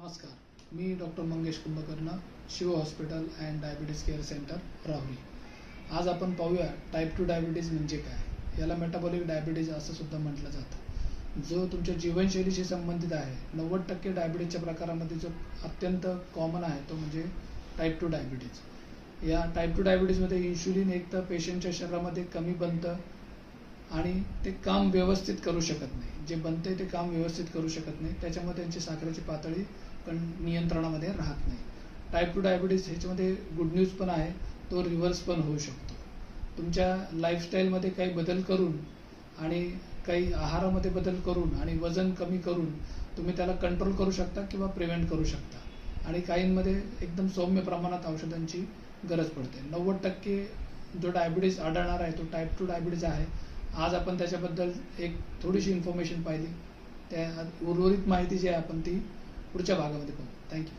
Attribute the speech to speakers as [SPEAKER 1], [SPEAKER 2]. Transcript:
[SPEAKER 1] नमस्कार, मी doctor Mangesh Kumbhakarna, Shiv hospital and diabetes care centre Rahuri. आज आपण पाहूया टाईप 2 डायबिटीज म्हणजे काय. याला मेटाबॉलिक डायबिटीज असं सुद्धा म्हटलं जातं. जो तुमच्या जीवनशैलीशी संबंधित आहे. 90% डायबिटीजच्या प्रकारामध्ये जो अत्यंत कॉमन आहे तो म्हणजे टाईप 2 डायबिटीज. या टाईप 2 डायबिटीजमध्ये इन्शुलिन एक तर पेशंटच्या शरीरामध्ये कमी बनतं आणि ते काम व्यवस्थित करू शकत नाही. जे बनते ते काम व्यवस्थित करू शकत नाही. त्याच्यामुळे त्यांची साखरेची पातळी पण नियंत्रणामध्ये राहत नाही. टाईप 2 डायबिटीज ह्याच्यामध्ये गुड न्यूज पण आहे, तो रिव्हर्स पण होऊ शकतो. तुमच्या लाईफस्टाईलमध्ये काही बदल करून आणि काही आहारामध्ये बदल करून आणि वजन कमी करून तुम्ही त्याला कंट्रोल करू शकता किंवा प्रिव्हेंट करू शकता. आणि काहींमध्ये एकदम सौम्य प्रमाणात औषधांची गरज पडते. 90% जो डायबिटीज आढळणार आहे तो टाईप 2 डायबिटीज आहे. आज आपण त्याच्याबद्दल एक थोडीशी इन्फॉर्मेशन पाहिली. त्या उर्वरित माहिती जी आहे आपण ती पुढच्या भागामध्ये पाहू. थँक्यू.